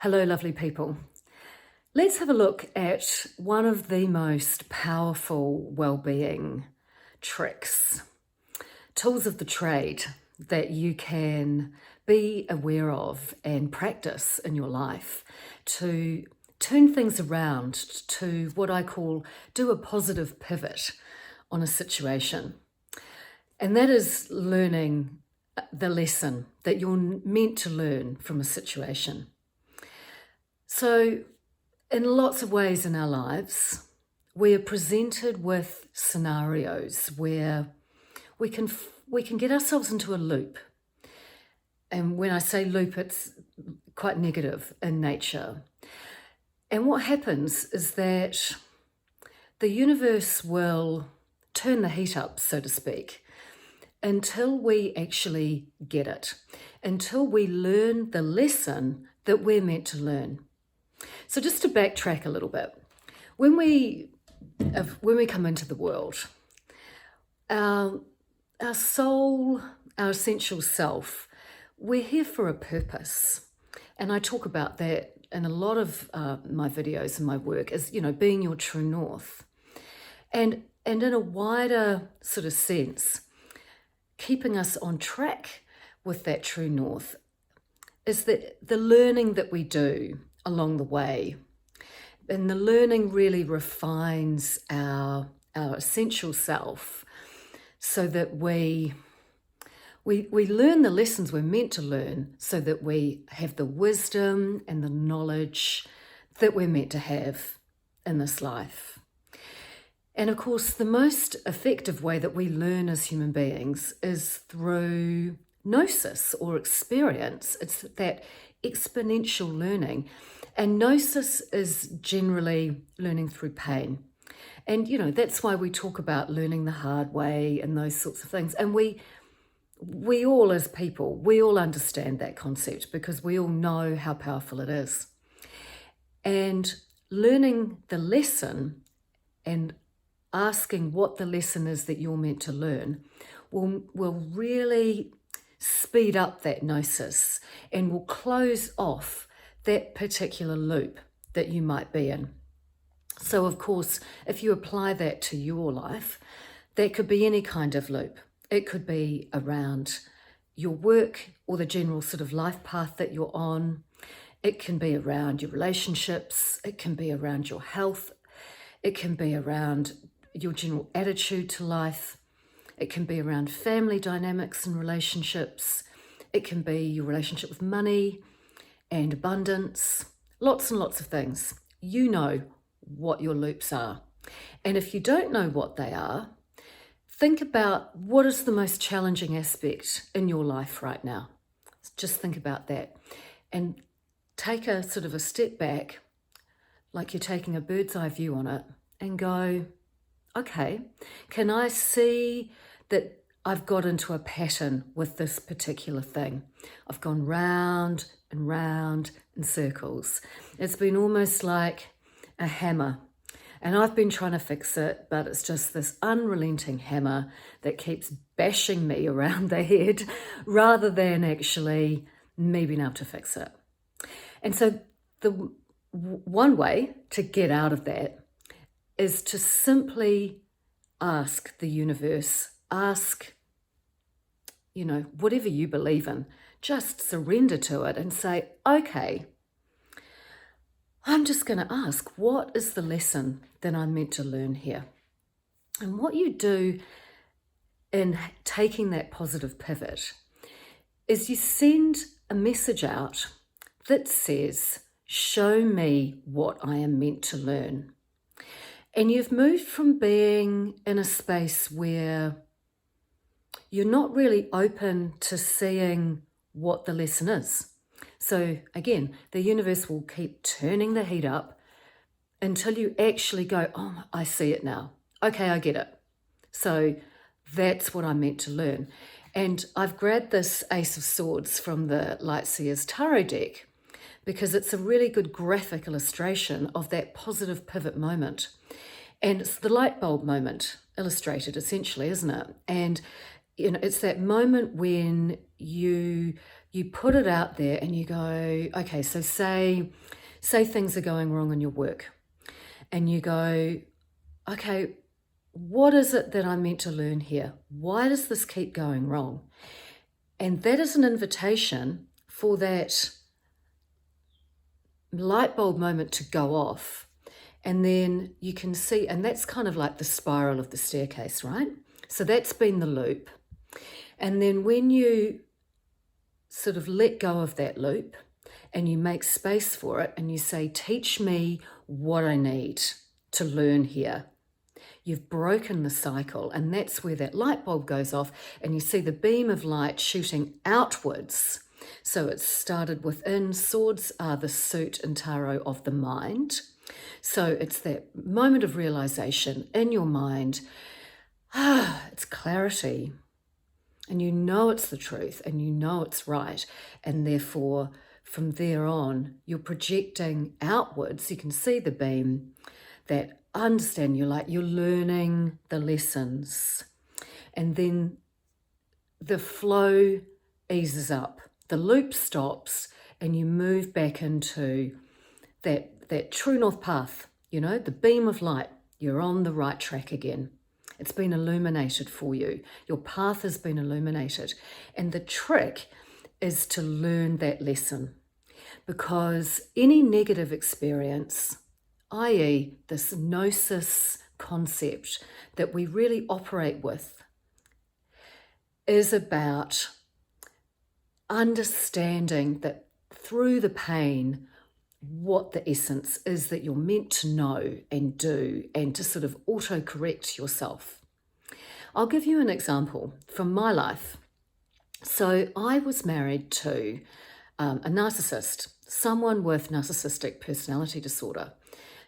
Hello, lovely people. Let's have a look at one of the most powerful well-being tricks, tools of the trade that you can be aware of and practice in your life to turn things around, to what I call do a positive pivot on a situation. And that is learning the lesson that you're meant to learn from a situation. So in lots of ways in our lives, we are presented with scenarios where we can get ourselves into a loop. And when I say loop, it's quite negative in nature. And what happens is that the universe will turn the heat up, so to speak, until we actually get it, until we learn the lesson that we're meant to learn. So just to backtrack a little bit, when we come into the world, our soul, our essential self, we're here for a purpose. And I talk about that in a lot of my videos and my work as, being your true north. And in a wider sort of sense, keeping us on track with that true north is that the learning that we do along the way. And the learning really refines our essential self so that we learn the lessons we're meant to learn so that we have the wisdom and the knowledge that we're meant to have in this life. And of course, the most effective way that we learn as human beings is through gnosis or experience. It's that exponential learning. And gnosis is generally learning through pain. And, that's why we talk about learning the hard way and those sorts of things. And we all as people, we all understand that concept because we all know how powerful it is. And learning the lesson and asking what the lesson is that you're meant to learn will really speed up that gnosis and will close off that particular loop that you might be in. So of course, if you apply that to your life, that could be any kind of loop. It could be around your work or the general sort of life path that you're on. It can be around your relationships. It can be around your health. It can be around your general attitude to life. It can be around family dynamics and relationships. It can be your relationship with money and abundance, lots and lots of things. You know what your loops are. And if you don't know what they are, think about what is the most challenging aspect in your life right now. Just think about that and take a sort of a step back, like you're taking a bird's eye view on it and go, okay, can I see that I've got into a pattern with this particular thing? I've gone round and round in circles. It's been almost like a hammer. And I've been trying to fix it, but it's just this unrelenting hammer that keeps bashing me around the head rather than actually me being able to fix it. And so the one way to get out of that is to simply ask the universe, ask, whatever you believe in, just surrender to it and say, okay, I'm just going to ask, what is the lesson that I'm meant to learn here? And what you do in taking that positive pivot is you send a message out that says, show me what I am meant to learn. And you've moved from being in a space where you're not really open to seeing what the lesson is. So again, the universe will keep turning the heat up until you actually go, oh, I see it now. Okay, I get it. So that's what I'm meant to learn. And I've grabbed this Ace of Swords from the Lightseer's Tarot deck because it's a really good graphic illustration of that positive pivot moment. And it's the light bulb moment illustrated essentially, isn't it? And it's that moment when you you put it out there and you go, okay, so say things are going wrong in your work, and you go, okay, what is it that I'm meant to learn here? Why does this keep going wrong? And that is an invitation for that light bulb moment to go off. And then you can see, and that's kind of like the spiral of the staircase, right? So that's been the loop. And then when you sort of let go of that loop and you make space for it and you say, teach me what I need to learn here, you've broken the cycle. And that's where that light bulb goes off and you see the beam of light shooting outwards. So it's started within. Swords are the suit and tarot of the mind. So it's that moment of realization in your mind. It's clarity. And you know it's the truth and you know it's right. And therefore, from there on, you're projecting outwards. You can see the beam, that understand you're learning the lessons. And then the flow eases up. The loop stops and you move back into that true north path, the beam of light. You're on the right track again. It's been illuminated for you. Your path has been illuminated. And the trick is to learn that lesson, because any negative experience, i.e. this gnosis concept that we really operate with, is about understanding that through the pain, what the essence is that you're meant to know and do, and to sort of auto-correct yourself. I'll give you an example from my life. So I was married to a narcissist, someone with narcissistic personality disorder.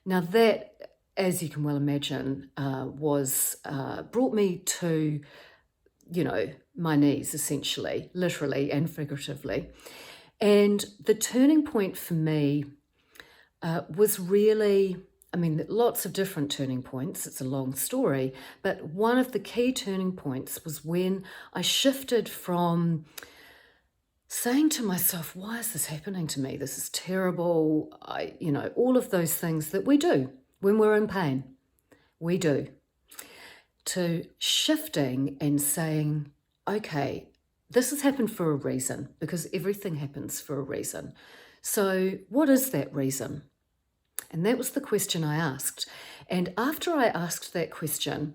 Now that, as you can well imagine, was brought me to, my knees, essentially, literally and figuratively. And the turning point for me was really, lots of different turning points. It's a long story, but one of the key turning points was when I shifted from saying to myself, why is this happening to me? This is terrible. All of those things that we do when we're in pain, we do. To shifting and saying, okay, this has happened for a reason, because everything happens for a reason. So what is that reason? And that was the question I asked. And after I asked that question,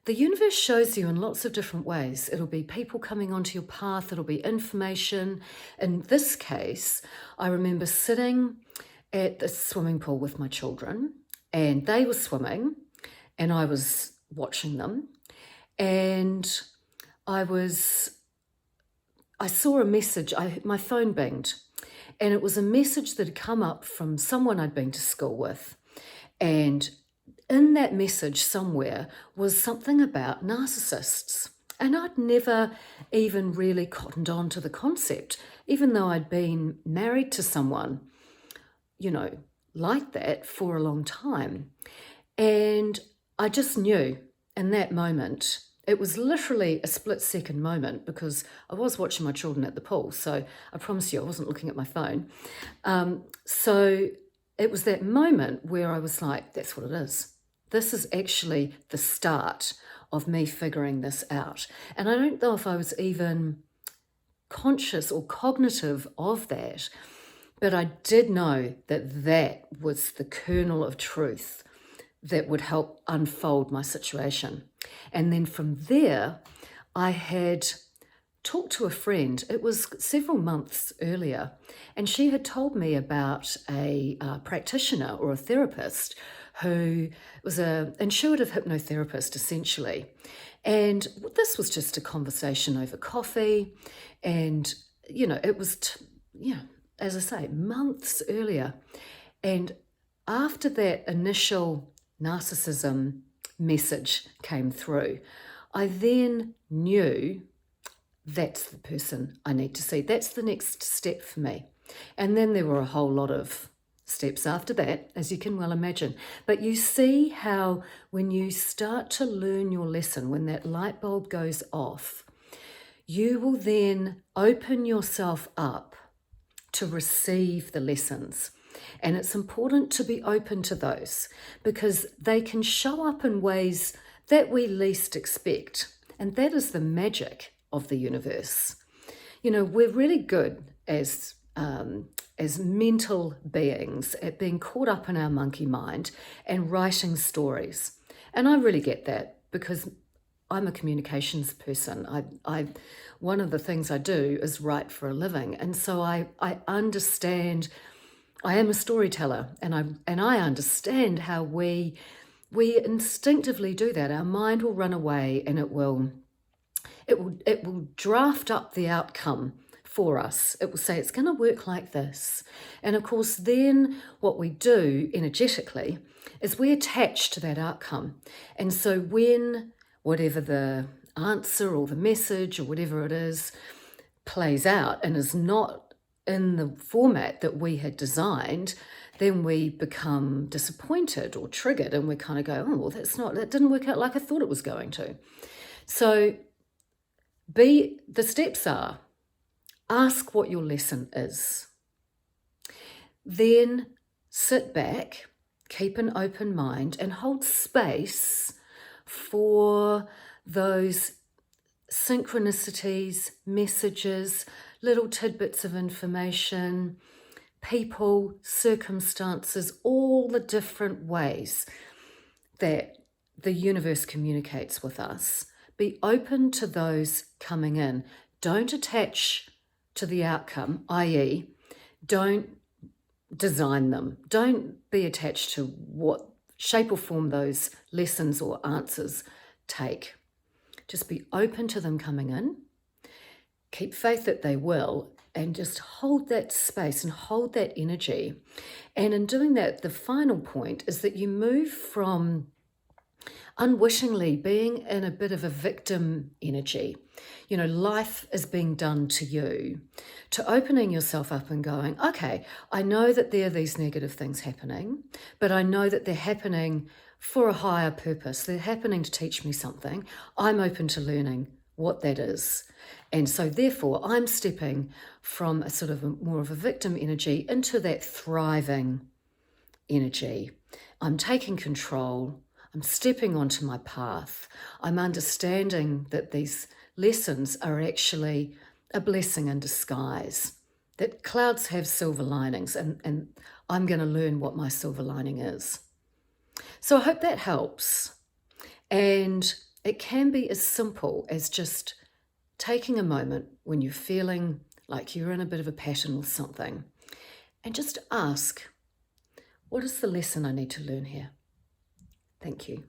the universe shows you in lots of different ways. It'll be people coming onto your path. It'll be information. In this case, I remember sitting at the swimming pool with my children, and they were swimming and I was watching them. And I saw a message. My phone binged. And it was a message that had come up from someone I'd been to school with. And in that message somewhere was something about narcissists. And I'd never even really cottoned on to the concept, even though I'd been married to someone, like that for a long time. And I just knew in that moment. It was literally a split-second moment, because I was watching my children at the pool, so I promise you I wasn't looking at my phone. So it was that moment where I was like, that's what it is. This is actually the start of me figuring this out. And I don't know if I was even conscious or cognitive of that, but I did know that that was the kernel of truth that would help unfold my situation. And then from there, I had talked to a friend. It was several months earlier, and she had told me about a practitioner or a therapist who was an intuitive hypnotherapist, essentially. And this was just a conversation over coffee. And, it was, as I say, months earlier. And after that initial narcissism message came through, I then knew that's the person I need to see. That's the next step for me. And then there were a whole lot of steps after that, as you can well imagine. But you see how when you start to learn your lesson, when that light bulb goes off, you will then open yourself up to receive the lessons. And it's important to be open to those because they can show up in ways that we least expect. And that is the magic of the universe. You know, we're really good as mental beings at being caught up in our monkey mind and writing stories. And I really get that because I'm a communications person. One of the things I do is write for a living. And so I understand, I am a storyteller, and I understand how we instinctively do that. Our mind will run away and it will draft up the outcome for us. It will say it's going to work like this. And of course, then what we do energetically is we attach to that outcome. And so when whatever the answer or the message or whatever it is plays out and is not in the format that we had designed, then we become disappointed or triggered, and we kind of go, oh, well, that didn't work out like I thought it was going to. So the steps are, ask what your lesson is. Then sit back, keep an open mind, and hold space for those synchronicities, messages, little tidbits of information, people, circumstances, all the different ways that the universe communicates with us. Be open to those coming in. Don't attach to the outcome, i.e., don't design them. Don't be attached to what shape or form those lessons or answers take. Just be open to them coming in. Keep faith that they will, and just hold that space and hold that energy. And in doing that, the final point is that you move from unwittingly being in a bit of a victim energy, you know, life is being done to you, to opening yourself up and going, okay, I know that there are these negative things happening, but I know that they're happening for a higher purpose. They're happening to teach me something. I'm open to learning what that is. And so therefore I'm stepping from a sort of more of a victim energy into that thriving energy. I'm taking control. I'm stepping onto my path. I'm understanding that these lessons are actually a blessing in disguise, that clouds have silver linings, and I'm going to learn what my silver lining is. So I hope that helps. And it can be as simple as just taking a moment when you're feeling like you're in a bit of a pattern with something and just ask, what is the lesson I need to learn here? Thank you.